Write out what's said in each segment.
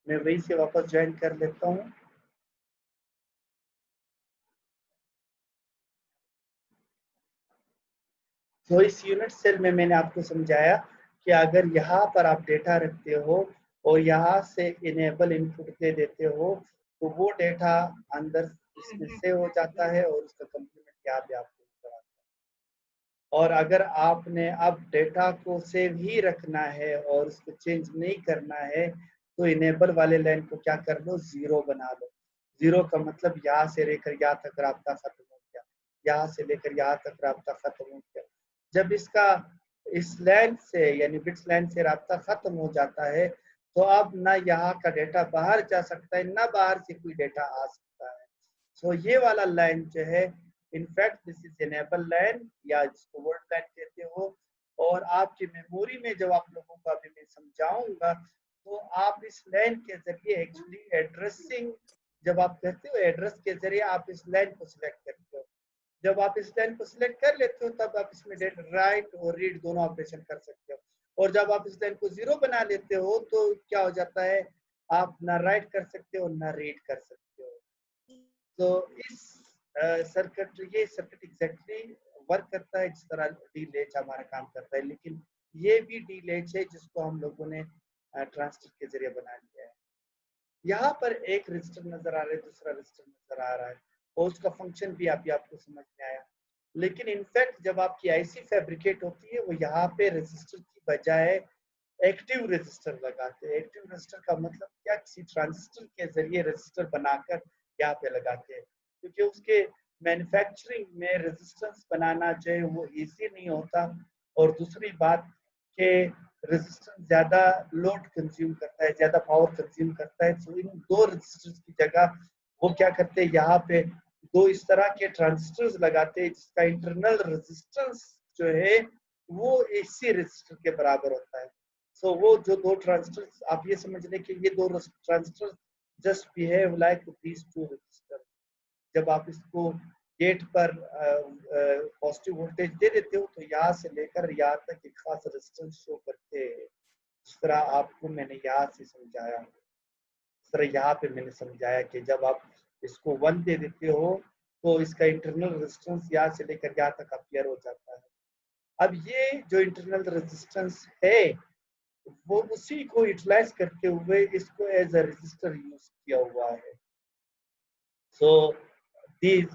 मैं वही से वापस ज्वाइन कर लेता हूँ। तो इस यूनिट सेल में मैंने आपको समझाया कि अगर यहाँ पर आप डेटा रखते हो और यहाँ से इनेबल इनपुट दे देते हो तो वो डेटा अंदर इसमें सेव हो जाता है और उसका कंप्लीमेंट यहाँ पे आपको नजर आता है। और अगर आपने अब डेटा को सेव ही रखना है और उसको चेंज नहीं करना है तो इनेबल वाले लाइन को क्या कर लो, 0 बना लो। 0 का मतलब यहाँ से लेकर यहाँ तक राब्ता खत्म हो गया, यहाँ से लेकर यहाँ तक राब्ता खत्म हो गया। जब इसका इस लाइन से यानी बिट्स लाइन से राब्ता खत्म हो जाता है तो अब ना यहाँ का डेटा बाहर जा सकता है ना बाहर से कोई डेटा आ सकता है। सो ये वाला लाइन जो है in fact this is enable line या जिसको वर्ड लाइन कहते हो। और आपकी मेमोरी में जब आप लोगों को अभी मैं समझाऊंगा तो आप इस लाइन के जरिए एक्चुअली एड्रेसिंग, जब आप कहते हो एड्रेस के जरिए आप इस लाइन को सिलेक्ट करते हो। जब आप इस लाइन को सिलेक्ट कर लेते हो तब आप इसमें राइट और रीड दोनों ऑपरेशन कर सकते हो। और जब आप इस लाइन को 0 बना लेते हो तो क्या हो जाता है, आप ना राइट कर सकते हो ना रीड कर सकते हो। तो इस सर्किट ये सर्किट एग्जैक्टली वर्क करता है जिस तरह डी लेच हमारा काम करता है, लेकिन ये भी डी लेच है जिसको हम लोगों ने ट्रांजिस्टर के जरिए बना लिया है। यहाँ पर एक रजिस्टर नजर आ रहा है, दूसरा रजिस्टर नजर आ रहा है और उसका फंक्शन भी आपको समझ में आया। लेकिन इनफैक्ट जब आपकी आईसी फैब्रिकेट होती है वो यहाँ पे रजिस्टर की बजाय एक्टिव रजिस्टर लगाते हैं। एक्टिव रजिस्टर का मतलब क्या, किसी ट्रांजिस्टर के जरिए रजिस्टर बनाकर यहाँ पे लगाते हैं, क्योंकि उसके मैन्युफैक्चरिंग में रेजिस्टेंस बनाना जो है वो इजी नहीं होता। और दूसरी बात के रेजिस्टेंस ज्यादा लोड कंज्यूम करता है, ज्यादा पावर कंज्यूम करता है। तो इन दो रेजिस्टर्स की जगह वो क्या करते हैं, यहाँ पे दो इस तरह के ट्रांजिस्टर्स लगाते हैं जिसका इंटरनल रेजिस्टेंस जो है वो इसी रेजिस्टर के बराबर होता है। सो वो जो दो ट्रांजिस्टर्स, आप ये समझ लें कि ये दो transistors just behave like these two resistor. जब आप इसको गेट पर पॉजिटिव वोल्टेज दे देते हो तो यहाँ से लेकर यहाँ तक एक खास रेजिस्टेंस शो करते हैं। इस तरह आपको मैंने यहाँ से समझाया, इस तरह यहाँ पे मैंने समझाया कि जब आप इसको 1 दे देते हो तो इसका इंटरनल रेजिस्टेंस यहाँ से लेकर यहाँ तक अपीयर हो जाता है। अब ये जो इंटरनल रेजिस्टेंस है वो उसी को यूटिलाइज करते हुए इसको एज अ रजिस्टर यूज किया हुआ है। So these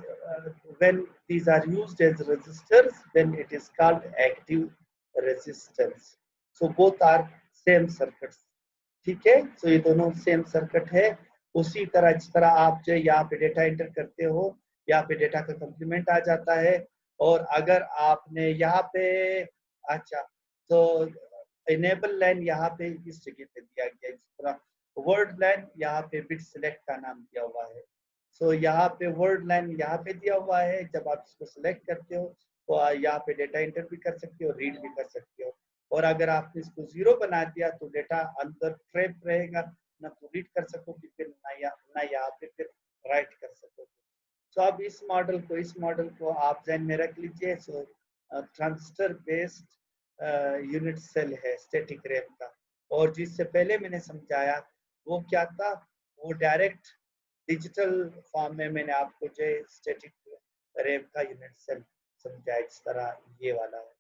when these are used as resistors, then it is called active resistance. So both are same circuits. ठीक है, so ये दोनों सेम सर्किट है। उसी तरह जिस तरह आप जो यहाँ पे डेटा एंटर करते हो, यहाँ पे डेटा का कंप्लीमेंट आ जाता है। और अगर आपने यहाँ पे अच्छा तो इनेबल लाइन यहाँ पे इस जगह पे दिया गया, इस तरह वर्ड लाइन यहाँ पे बिट सिलेक्ट का नाम दिया हुआ है। सो यहाँ पे वर्ड लाइन यहाँ पे दिया हुआ है, जब आप इसको सिलेक्ट करते हो तो यहाँ पे डेटा एंटर भी कर सकते हो, रीड भी कर सकते हो। और अगर आपने इसको 0 बना दिया तो डेटा अंदर ट्रैप रहेगा, ना तो रीड कर सकोगे फिर ना यहाँ पे फिर राइट कर सकोगे। सो अब इस मॉडल को आप ध्यान में रख लीजिए। सो ट्रांजिस्टर बेस्ड यूनिट सेल है स्टैटिक रैम का। और जिससे पहले मैंने समझाया वो क्या था, वो डायरेक्ट डिजिटल फॉर्म में मैंने आपको जो स्टैटिक रैम का यूनिट सेल समझाया, इस तरह ये वाला है।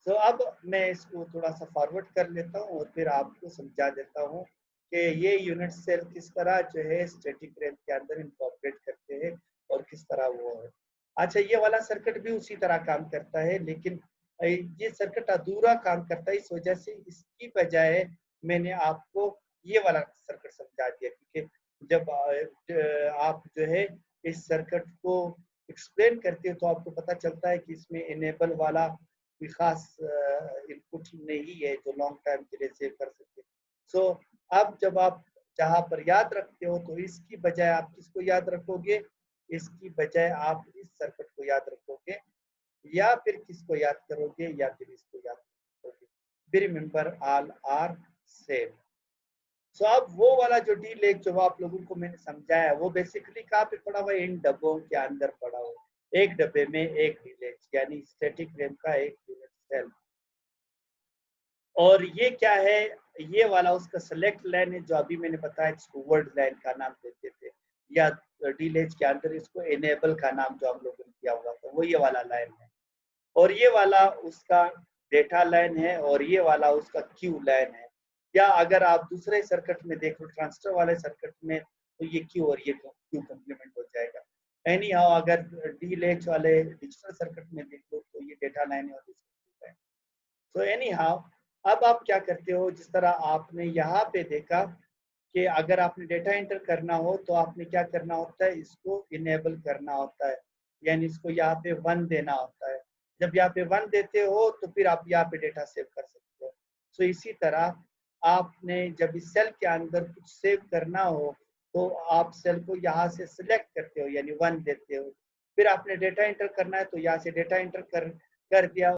तो अब मैं इसको थोड़ा सा फॉरवर्ड कर लेता हूँ और फिर आपको समझा देता हूँ कि ये यूनिट सेल किस तरह जो है स्टैटिक रैम के अंदर इनकॉर्पोरेट करते हैं और किस तरह वो है। अच्छा, ये वाला सर्किट भी उसी तरह काम करता है, लेकिन ये सर्किट अधूरा काम करता है, इस वजह से इसकी बजाय मैंने आपको ये वाला सर्किट समझा दिया। क्योंकि जब आप जो है इस सर्किट को एक्सप्लेन करते हो तो आपको पता चलता है कि इसमें इनेबल वाला कोई खास इनपुट नहीं है जो लॉन्ग टाइम के लिए सेव कर सके। सो अब जब आप जहाँ पर याद रखते हो तो इसकी बजाय आप किसको याद रखोगे, इसकी बजाय आप इस सर्किट को याद रखोगे या फिर किसको याद करोगे या फिर इसको याद करोगे। Be remember all are same. So अब वो वाला जो डी लेक जो आप लोगों को मैंने समझाया वो बेसिकली कहाँ पे पड़ा हुआ है, इन डब्बों के अंदर पड़ा हुआ है। एक डब्बे में एक डी लेक यानी स्टैटिक रैम का एक यूनिट सेल। और ये क्या है, ये वाला उसका सेलेक्ट लाइन है, जो अभी मैंने बताया जिसको वर्ड लाइन का नाम देते थे, या डीलेज के अंदर इसको इनेबल का नाम जो हम लोगों ने दिया हुआ था वो ये वाला लाइन है। और ये वाला उसका डेटा लाइन है और ये वाला उसका क्यू लाइन है। या अगर आप दूसरे सर्किट में देख लो, ट्रांजिस्टर वाले सर्किट में, तो ये क्यू और ये क्यू कंप्लीमेंट हो जाएगा। एनी हाउ अगर डी लेच वाले डिजिटल सर्किट में देख लो तो ये डेटा लाइन है और इसका। सो एनी हाउ अब आप क्या करते हो, जिस तरह आपने यहाँ पे देखा कि अगर आपने डेटा एंटर करना हो तो आपने क्या करना होता है, इसको इनेबल करना होता है, यानी इसको यहाँ पे 1 देना होता है। जब यहाँ पे 1 देते हो तो फिर आप यहाँ पे डेटा सेव कर सकते हो। सो इसी तरह आपने जब इस सेल के अंदर कुछ सेव करना हो तो आप सेल को यहाँ से सिलेक्ट करते हो, यानी 1 देते हो। फिर आपने डेटा एंटर करना है तो यहाँ से डेटा एंटर कर दिया,